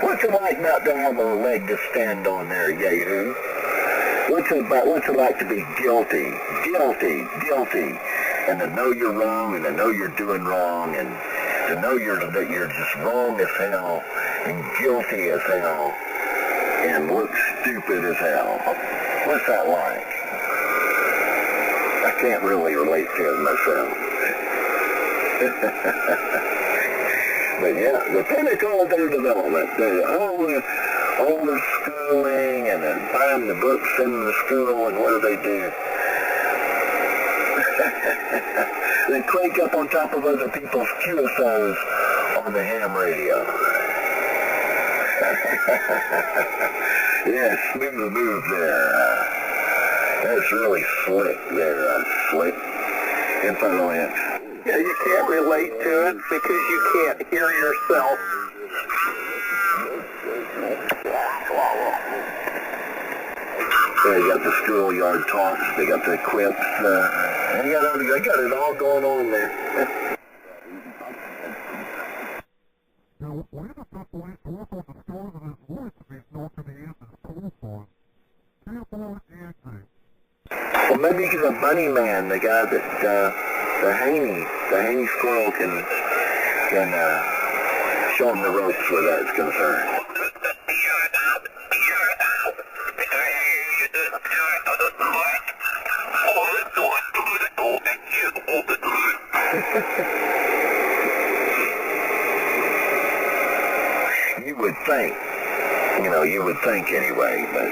What's it like not to have a leg to stand on there, yahoo? What's it like to be guilty, and to know you're wrong, and to know you're doing wrong, and to know that you're just wrong as hell, and guilty as hell, and look stupid as hell? What's that like? I can't really relate to it myself. But yeah, the pinnacle of their development, all the schooling, and then find the books in the school, and what do? They crank up on top of other people's QSOs on the ham radio. Yeah, smooth move there. That's really slick there, slick. Info-lance. Yeah, you can't relate to it because you can't hear yourself. Yeah, you got the schoolyard talks, they got the quips, they got it all going on there. Now, when the best way to work on the stars of his voice if he's not going to use his call sign? QRM'ers Jam. Well, maybe he's a bunny man, the guy that, the Haney squirrel can show him the ropes where that's concerned. You would think anyway, but...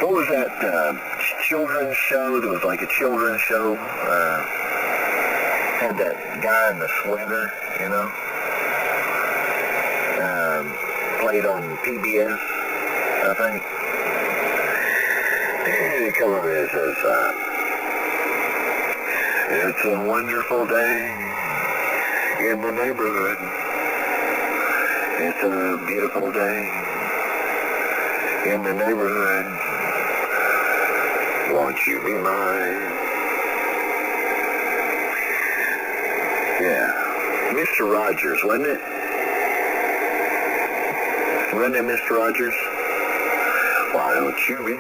What was that children's show? There was like a children's show. Had that guy in the sweater, you know. Played on PBS, I think. He come over and says, "It's a wonderful day in the neighborhood. It's a beautiful day in the neighborhood. Won't you be mine?" Yeah. Mr. Rogers, wasn't it? Wasn't it Mr. Rogers? Why don't you be?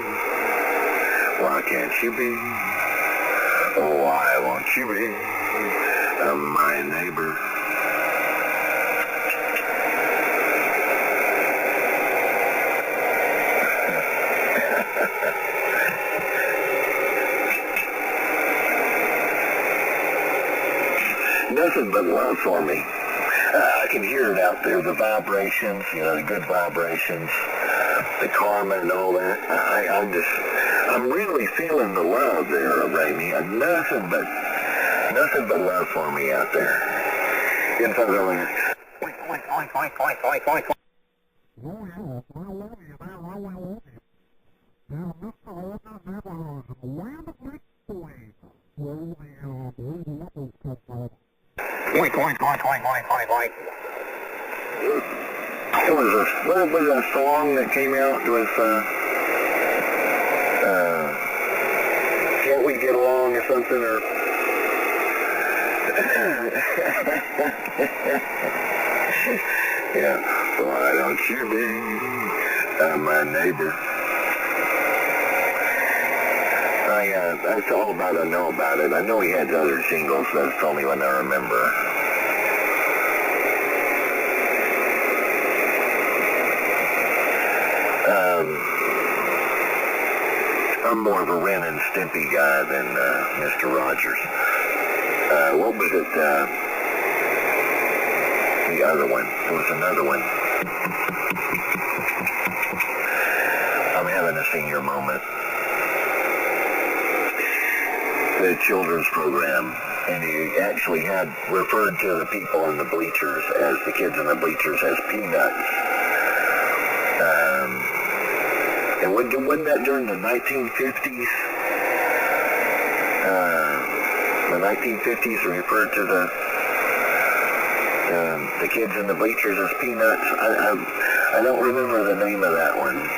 Why can't you be? Why won't you be my neighbor? nothing but love for me. I can hear it out there, the vibrations, you know, the good vibrations, the karma and all that. I'm really feeling the love there, Raimi. Nothing but love for me out there. In Featherlands. Oh, yeah, I love you, man. I really love you. Yeah, Mr. Rogers' neighborhood in the land of make-believe, where all the levels come from. What was a song that came out with, Can't We Get Along or something, or... Yeah, why don't you be my neighbor? That's all about I know about it. I know he had other jingles, that's the only one I remember. I'm more of a Ren and Stimpy guy than Mr. Rogers. What was it? The other one. There was another one. I'm having a senior moment. The children's program, and he actually had referred to the people in the bleachers as the kids in the bleachers as peanuts. And wasn't that during the 1950s? The 1950s referred to the kids in the bleachers as peanuts. I don't remember the name of that one.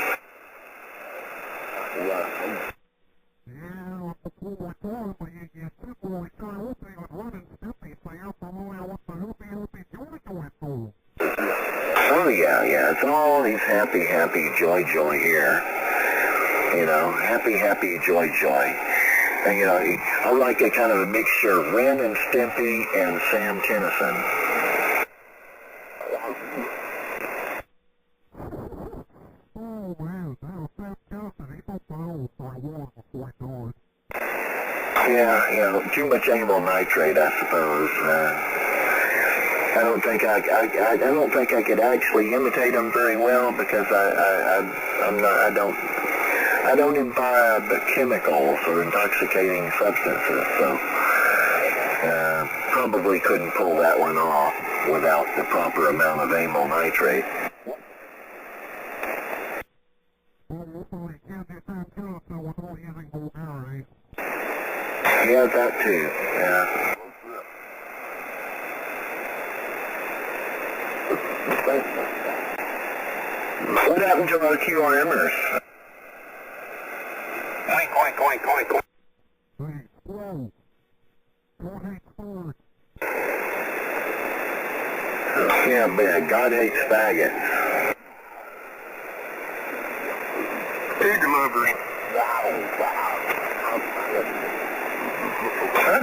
Yeah, before my time, but you people like kind of opening with Ren and Stimpy, so you're familiar with the Hoopy Joy song. Oh yeah, it's all these happy, joy here. You know, happy, joy. And, you know, I like a kind of a mixture of Ren and Stimpy and Sam Kinison. Oh man, that was fantastic. He thought that was for a while before he died. Yeah, too much amyl nitrate, I suppose. I don't think I could actually imitate him very well because I don't imbibe chemicals or intoxicating substances, so probably couldn't pull that one off without the proper amount of amyl nitrate. Well, hopefully you can't do Sam Kinison without using vulgarity. Yeah, that too, yeah. What happened to our QRM'ers? Hey, slow. God hates birds. Yeah, but God hates faggots. Pig lovers.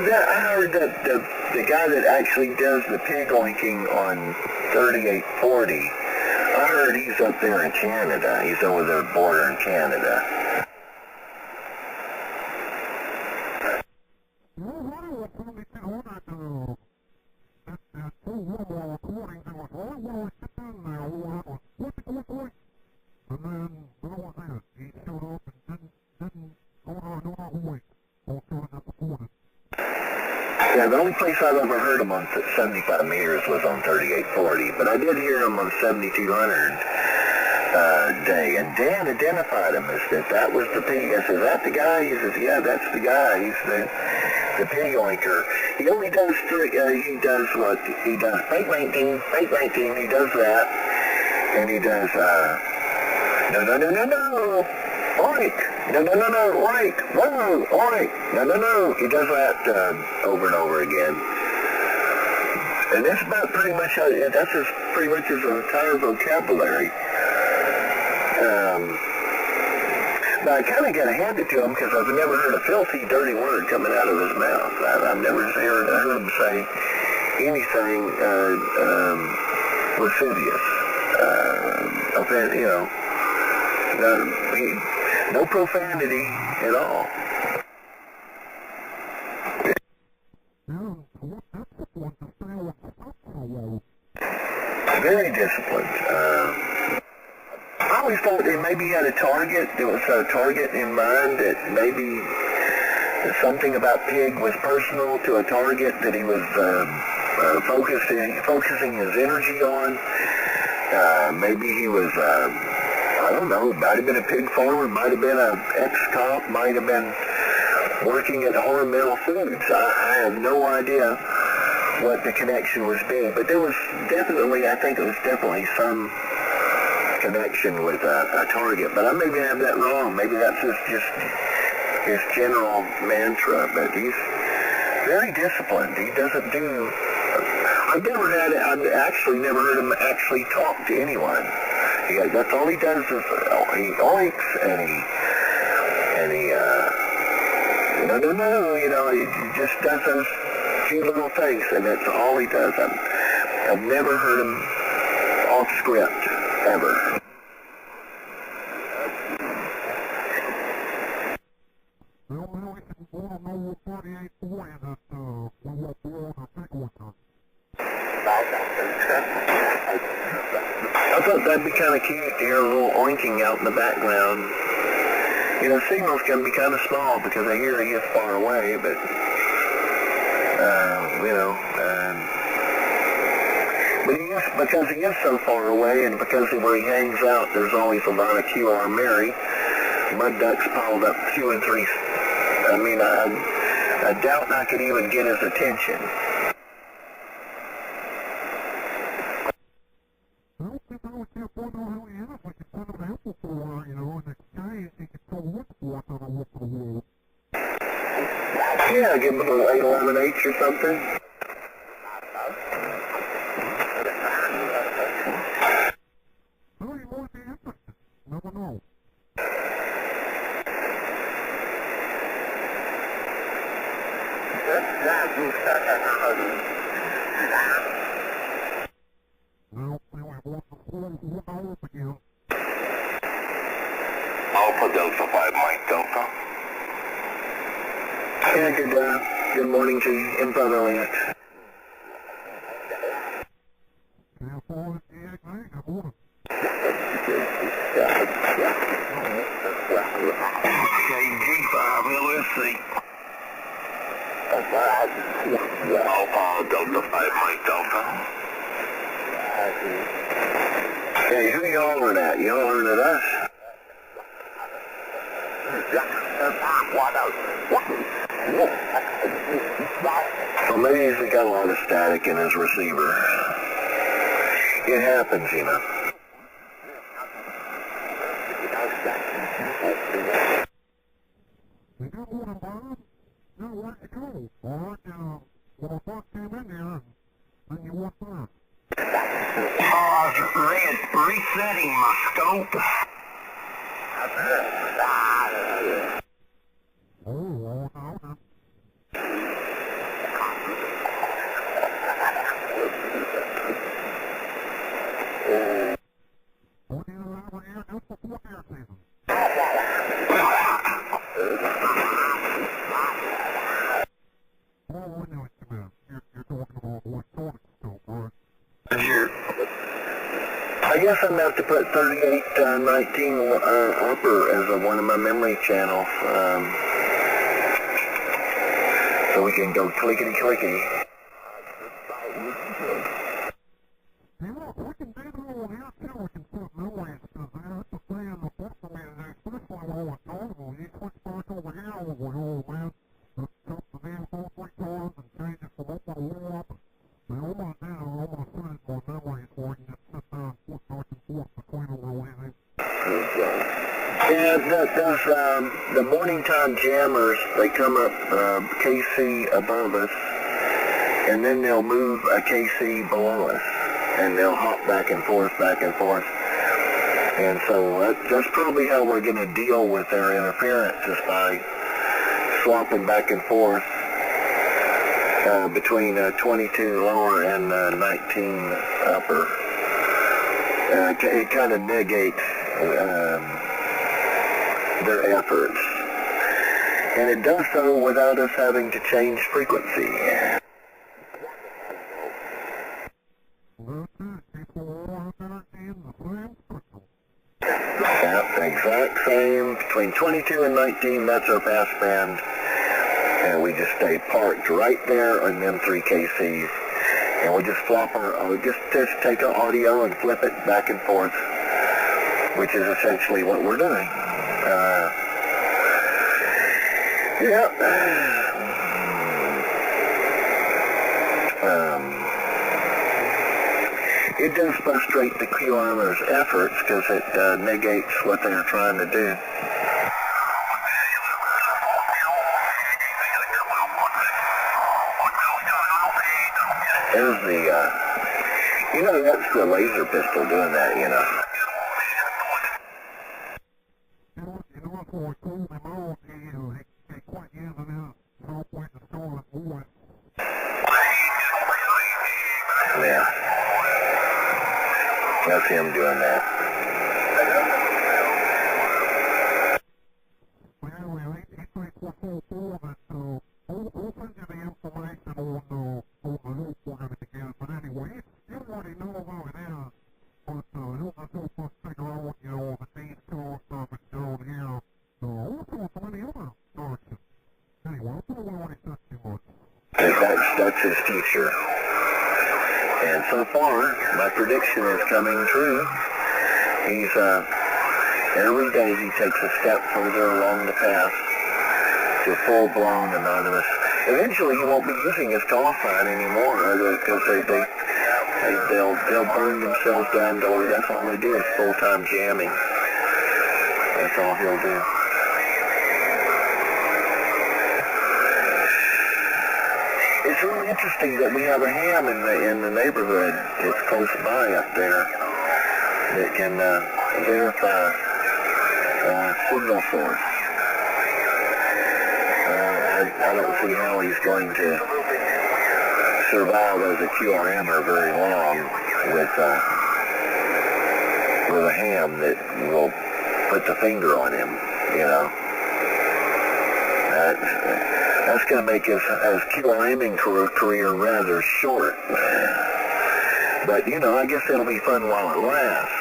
I heard that the guy that actually does the pig oinking on 3840, I heard he's up there in Canada. He's over the border in Canada. Well, I was probably too hard at that full rumble recordings. It was right when I sit down there, all that was click. And then that was it. He showed up and didn't go not wait. All sort of disappointed. Yeah, the only place I've ever heard him on 75 meters was on 3840, but I did hear him on 7200 day, and Dan identified him as that was the pig. I said, is that the guy? He says, yeah, that's the guy. He's the pig oinker. He only does he does what? He does fake 19, he does that, and he does, no, oink, no, oink, whoa, oink, no, he does that, over and over again. And that's about pretty much pretty much his entire vocabulary. But I kind of got to hand it to him because I've never heard a filthy, dirty word coming out of his mouth. I've never heard him say anything lascivious. You know, no profanity at all. Yeah, that's the point to say always thought that maybe he had a target. There was a target in mind, that maybe something about Pig was personal to a target that he was focusing his energy on. Maybe he was, I don't know, might have been a pig farmer, might have been an ex-cop, might have been working at Hormel Foods. I have no idea what the connection was being, but there was definitely, I think it was definitely some connection with a target, but I maybe have that wrong. Maybe that's just his general mantra, but he's very disciplined. He doesn't do, I've actually never heard him actually talk to anyone. That's all he does is he oinks and he no, you know, he just does those few little things, and that's all he does. I've never heard him off script, ever. Well, we can want to know what 38 boy that we want to on the pick with us. I thought that'd be kind of cute to hear a little oinking out in the background. You know, signals can be kind of small because I hear he is far away, but, you know, but because he is so far away, and because of where he hangs out, there's always a lot of QRM'ers, mud ducks piled up 2 and 3. I mean, I doubt I could even get his attention. I don't think I would care for who he is. We could put him an apple for, you know, in exchange. He could come look for us on a look for the world. Yeah, give him a little 811H or something. Well, he might be interested. Never know. Well, anyway, once the phone went off again. Alpha Delta 5, Mike Delta. Yeah, good morning to you. Info Elliot. Can't fall at the egg, good morning. KG5 LSC. Alpha Delta 5, Mike Delta. Hey, who you hollering at? You hollering at us? Well, maybe he's got a lot of static in his receiver. It happens, you know. You got one, Bob? No, where'd you go? All right, when I first came in here, then you went there. I was resetting my scope. Oh, okay. What do you have here just before deer season? Oh, I know what you meant. You're talking about electronic stuff, right? Sure. I guess I'm about to put 3819 upper as one of my memory channels, so we can go clickety-clickety. Hey, look, we can do that on here too. We can put noise, because that's the thing in the book for me today, especially when I was talking. You switch back over here, I was like, oh man, let's cut the damn phone 3 times and change it from up to low up. Now, I'm going to do it, I'm going to finish my memories so I can just sit there and flip back and forth between them real easy. Yeah, the morning time jammers, they come up KC above us, and then they'll move a KC below us, and they'll hop back and forth, and so that's probably how we're going to deal with their interference, is by swapping back and forth between 22 lower and 19 upper. It kind of negates their efforts, and it does so without us having to change frequency. That's it, keep the water energy in the same spectrum. exact same between 22 and 19. That's our pass band, and we just stay parked right there on them 3 KCs, and we just flop our, just take our audio and flip it back and forth, which is essentially what we're doing. It does frustrate the QRM'ers' efforts because it negates what they're trying to do. There's the, that's the laser pistol doing that, You know, that's why I called him out. He quit using his halfway to solid voice. Yeah. That's him doing that. But anyway, he thinks we're so full of it, so I'll send you the information on the loop we're going to get. But anyway, you already know how it is. But he'll just help us figure out, the D's car service down here. Also some many other directions. Anyway, I don't want to say too much. That's his future. And so far, my prediction is coming true. He's, every day he takes a step further along the path to full-blown anonymous. Eventually he won't be using his call sign anymore because they'll burn themselves down to, that's all they do is full-time jamming. That's all he'll do. It's really interesting that we have a ham in the neighborhood that's close by up there that can verify signal source. I don't see how he's going to survive as a QRM'er very long with a ham that will put the finger on him, That's going to make his QRMing career rather short. But, I guess it'll be fun while it lasts.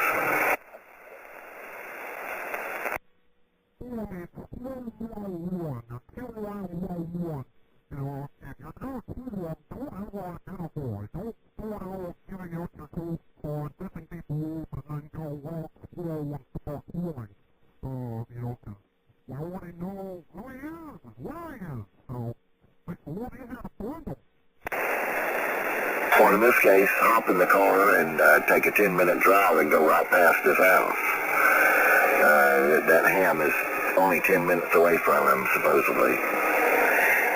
Or in this case, hop in the car and take a 10-minute drive and go right past his house. That ham is only 10 minutes away from him, supposedly.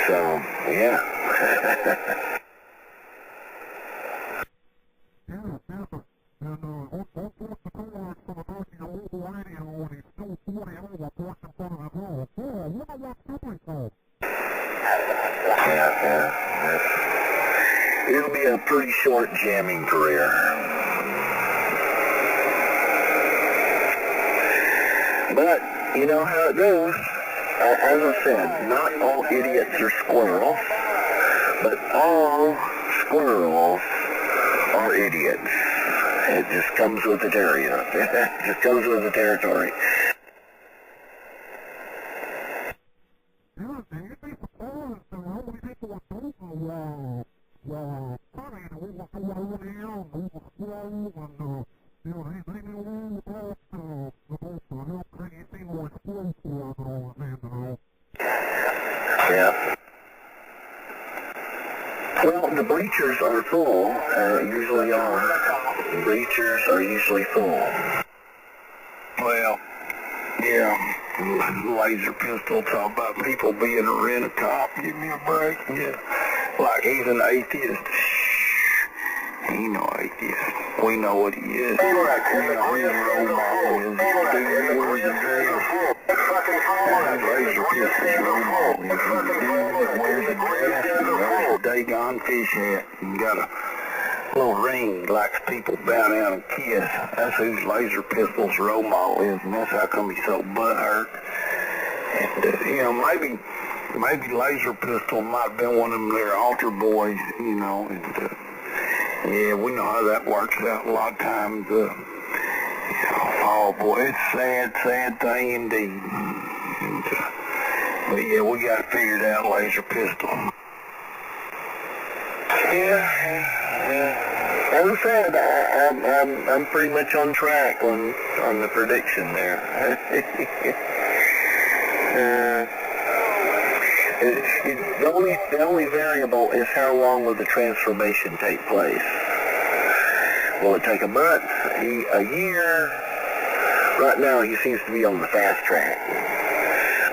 So, yeah. It'll be a pretty short jamming career. But, you know how it goes. As I said, not all idiots are squirrels, but all squirrels are idiots. It just comes with the territory. It just comes with the territory. Yeah. Well, the bleachers are full, usually are. The bleachers are usually full. Well, yeah, laser pistol talk about people being a rent-a-cop. Give me a break. Yeah. Like he's an atheist. He ain't no atheist. We know what he is. His role model is 2 years in jail. His laser pistol's role model is he's a dude that wears a dress and wears a Dagon fish hat and got a little ring, likes people bow down and kiss. That's whose laser pistol's role model is, and that's how come he's so butthurt. And, maybe laser pistol might have been one of them there altar boys, and yeah, we know how that works out a lot of times. Oh boy, it's a sad, sad thing indeed. And, but yeah, we got it figured out, laser pistol. Yeah. As I said, I'm pretty much on track on the prediction there. The only variable is how long will the transformation take place. Will it take a month, a year? Right now, he seems to be on the fast track.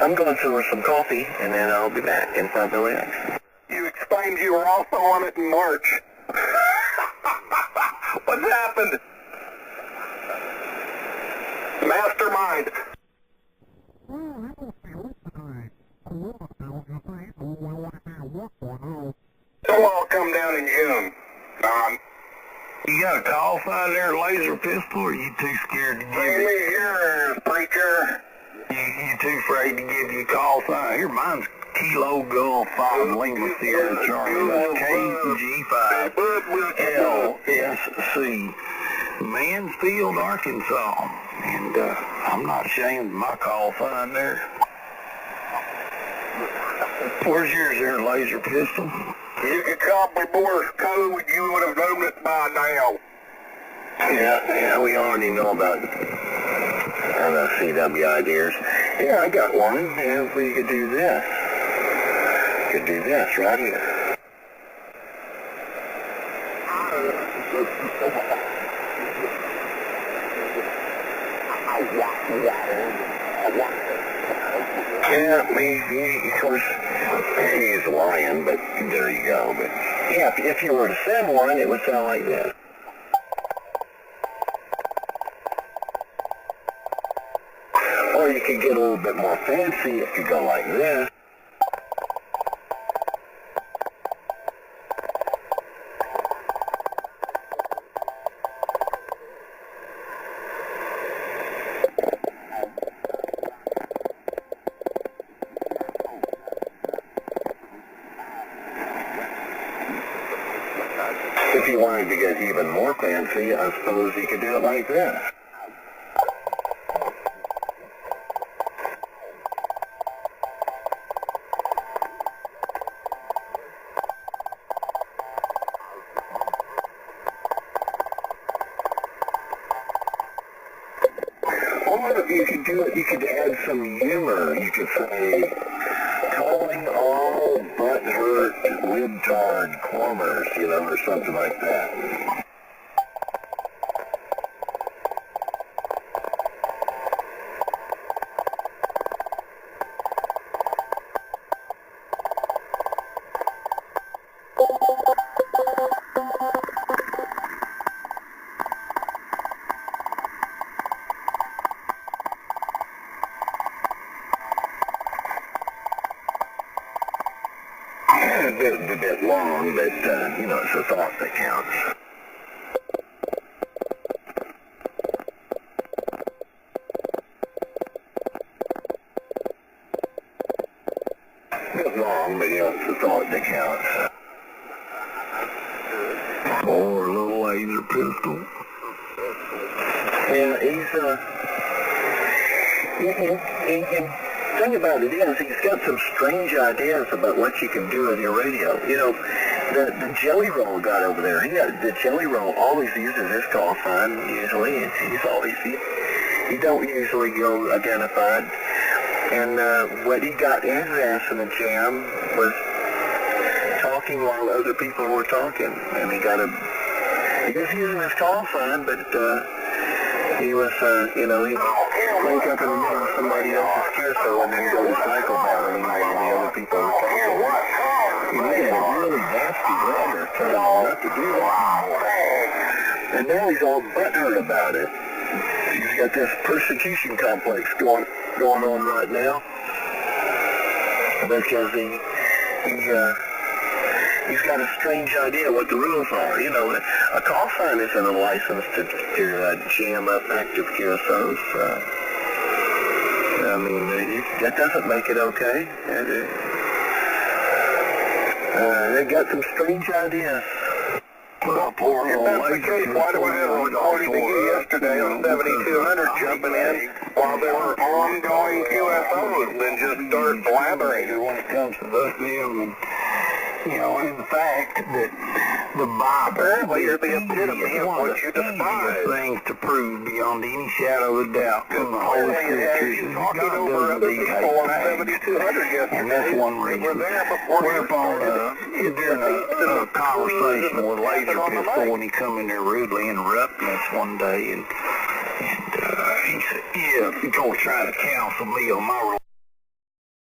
I'm going for some coffee, and then I'll be back in 5 minutes. You explained you were also on it in March. What's happened? Mastermind. Well, he must be off today. Corona still, you see, so we only need to work for now. They'll all come down in June, Don. You got a call sign there, laser pistol, or are you too scared to give it? Bring me yours, preacher. You too afraid to give you a call sign? Here, mine's Kilo Gulf 5 Lima Sierra Charlie. That's KG5LSC. Mansfield, Arkansas. And I'm not ashamed of my call sign there. Where's yours there, laser pistol? You could call me Morse code, you would have known it by now. Yeah, we already know about CW ideas. Yeah, I got one. Yeah, we could do this. Could do this right here. Yeah, maybe, of course, he's lying, but there you go. But yeah, if you were to send one, it would sound like this. Or you could get a little bit more fancy, it could go like this. If you wanted to get even more fancy, I suppose you could do it like this. Or you could do it, you could add some humor. You could say, calling all butthurt libtard QRM'ers, you know, or something like that. A bit long, but, you know, it's a thought that counts. A bit long, but, you know, it's a thought that counts. Or a little laser pistol. Yeah, the thing about it is, he's got some strange ideas about what you can do with your radio. You know, the Jelly Roll guy over there, the Jelly Roll always uses his call sign, usually. He don't usually go identified. And what he got his ass in a jam was talking while other people were talking. And he was using his call sign, but he was, you know, he'd wake up in the middle of somebody else's QSO and then go to cycle battling while the other people were talking. He had a really nasty letter telling him not to do that anymore. And now he's all butthurt about it. He's got this persecution complex going on right now. Because he's got a strange idea what the rules are. You know, a call sign isn't a license to jam up active QSOs. I mean, that doesn't make it okay. They got some strange ideas. Well, poor If little that's the laser case, why do I have a recording of you yesterday on 7200 jumping in while there were ongoing QSOs and just start blathering? When it comes to them, you know, and the fact that the Bible Apparently you're the epitome of what you despise. things to prove beyond any shadow of doubt from the Holy Apparently it has Scriptures you is talking God over does other these people on things. 7200 yesterday. And that's one We're reason. there before you Whereupon, during a conversation with Laser Pistol, when he come in there rudely interrupting us one day, and he said, yeah, of course, trying to counsel me on my